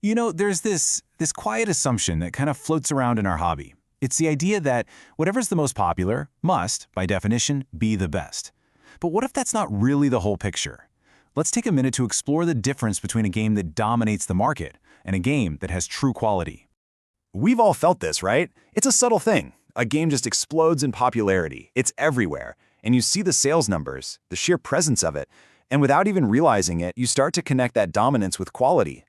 There's this quiet assumption that kind of floats around in our hobby. It's the idea that whatever's the most popular must, by definition, be the best. But what if that's not really the whole picture? Let's take a minute to explore the difference between a game that dominates the market and a game that has true quality. We've all felt this, right? It's a subtle thing. A game just explodes in popularity. It's everywhere. And you see the sales numbers, the sheer presence of it, and without even realizing it, you start to connect that dominance with quality.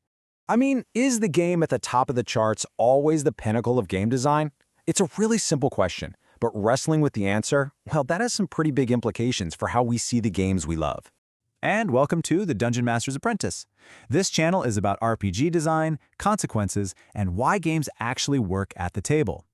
I mean, is the game at the top of the charts always the pinnacle of game design? It's a really simple question, but wrestling with the answer, well, that has some pretty big implications for how we see the games we love. And welcome to the Dungeon Master's Apprentice. This channel is about RPG design, consequences, and why games actually work at the table.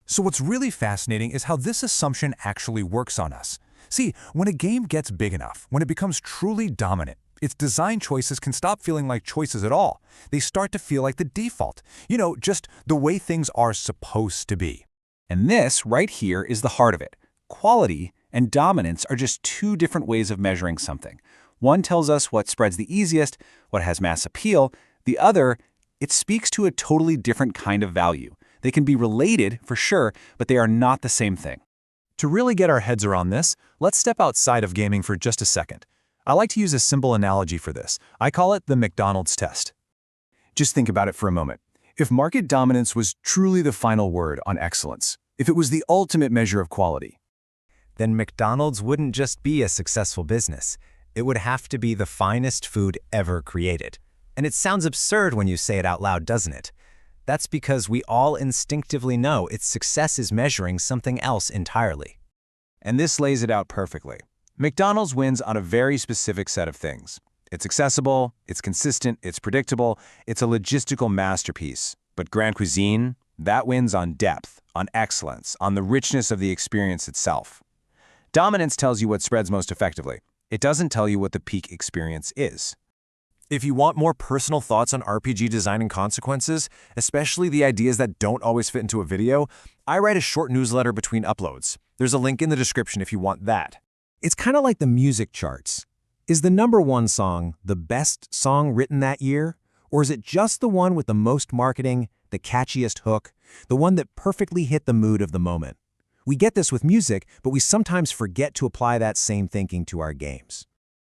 So what's really fascinating is how this assumption actually works on us. See, when a game gets big enough, when it becomes truly dominant, its design choices can stop feeling like choices at all. They start to feel like the default, just the way things are supposed to be. And this right here is the heart of it. Quality and dominance are just two different ways of measuring something. One tells us what spreads the easiest, what has mass appeal. The other, it speaks to a totally different kind of value. They can be related, for sure, but they are not the same thing. To really get our heads around this, let's step outside of gaming for just a second. I like to use a simple analogy for this. I call it the McDonald's test. Just think about it for a moment. If market dominance was truly the final word on excellence, if it was the ultimate measure of quality, then McDonald's wouldn't just be a successful business. It would have to be the finest food ever created. And it sounds absurd when you say it out loud, doesn't it? That's because we all instinctively know its success is measuring something else entirely. And this lays it out perfectly. McDonald's wins on a very specific set of things. It's accessible, it's consistent, it's predictable, it's a logistical masterpiece. But Grand Cuisine, that wins on depth, on excellence, on the richness of the experience itself. Dominance tells you what spreads most effectively. It doesn't tell you what the peak experience is. If you want more personal thoughts on RPG design and consequences, especially the ideas that don't always fit into a video, I write a short newsletter between uploads. There's a link in the description if you want that. It's kind of like the music charts. Is the #1 song the best song written that year? Or is it just the one with the most marketing, the catchiest hook, the one that perfectly hit the mood of the moment? We get this with music, but we sometimes forget to apply that same thinking to our games.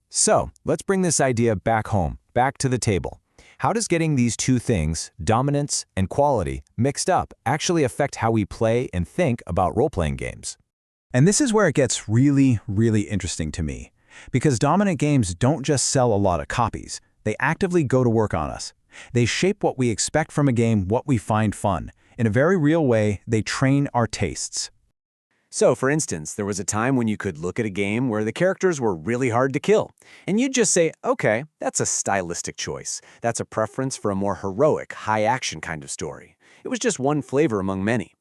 So, let's bring this idea back home, back to the table. How does getting these two things, dominance and quality, mixed up actually affect how we play and think about role-playing games? And this is where it gets really, really interesting to me. Because dominant games don't just sell a lot of copies. They actively go to work on us. They shape what we expect from a game, what we find fun. In a very real way, they train our tastes. So, for instance, there was a time when you could look at a game where the characters were really hard to kill, and you'd just say, okay, that's a stylistic choice. That's a preference for a more heroic, high-action kind of story. It was just one flavor among many.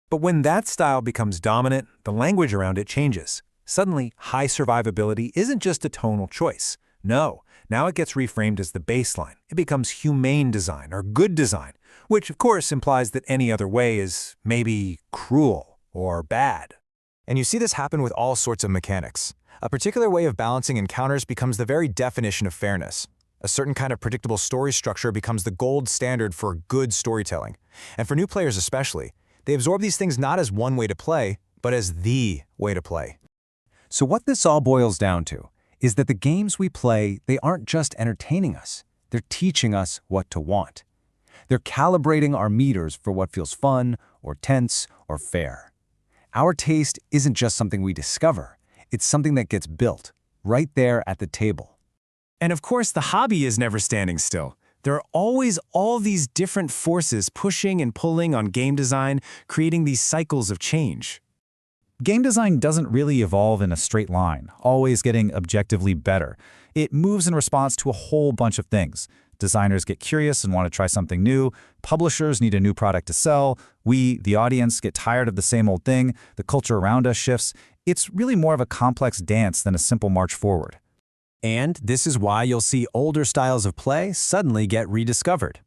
But when that style becomes dominant, the language around it changes. Suddenly, high survivability isn't just a tonal choice. No, now it gets reframed as the baseline. It becomes humane design or good design, which of course implies that any other way is maybe cruel or bad. And you see this happen with all sorts of mechanics. A particular way of balancing encounters becomes the very definition of fairness. A certain kind of predictable story structure becomes the gold standard for good storytelling. And for new players especially, they absorb these things not as one way to play, but as the way to play. So what this all boils down to is that the games we play, they aren't just entertaining us. They're teaching us what to want. They're calibrating our meters for what feels fun or tense or fair. Our taste isn't just something we discover. It's something that gets built right there at the table. And of course, the hobby is never standing still. There are always all these different forces pushing and pulling on game design, creating these cycles of change. Game design doesn't really evolve in a straight line, always getting objectively better. It moves in response to a whole bunch of things. Designers get curious and want to try something new. Publishers need a new product to sell. We, the audience, get tired of the same old thing. The culture around us shifts. It's really more of a complex dance than a simple march forward. And this is why you'll see older styles of play suddenly get rediscovered.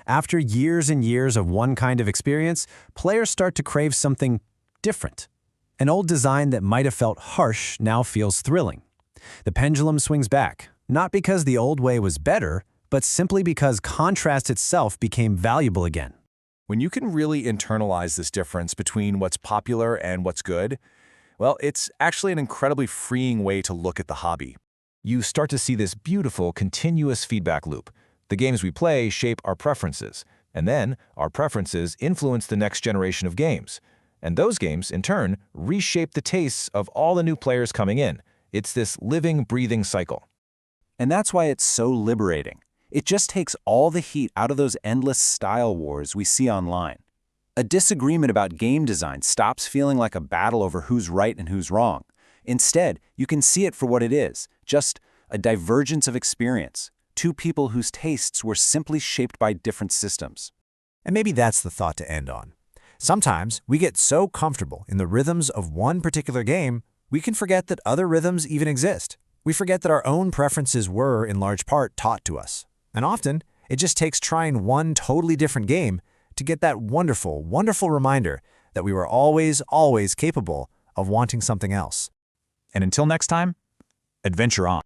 After years and years of one kind of experience, players start to crave something different. An old design that might have felt harsh now feels thrilling. The pendulum swings back, not because the old way was better, but simply because contrast itself became valuable again. When you can really internalize this difference between what's popular and what's good, well, it's actually an incredibly freeing way to look at the hobby. You start to see this beautiful, continuous feedback loop. The games we play shape our preferences, and then our preferences influence the next generation of games. And those games, in turn, reshape the tastes of all the new players coming in. It's this living, breathing cycle. And that's why it's so liberating. It just takes all the heat out of those endless style wars we see online. A disagreement about game design stops feeling like a battle over who's right and who's wrong. Instead, you can see it for what it is, just a divergence of experience, two people whose tastes were simply shaped by different systems. And maybe that's the thought to end on. Sometimes we get so comfortable in the rhythms of one particular game, we can forget that other rhythms even exist. We forget that our own preferences were, in large part, taught to us. And often, it just takes trying one totally different game to get that wonderful, wonderful reminder that we were always, always capable of wanting something else. And until next time, adventure on.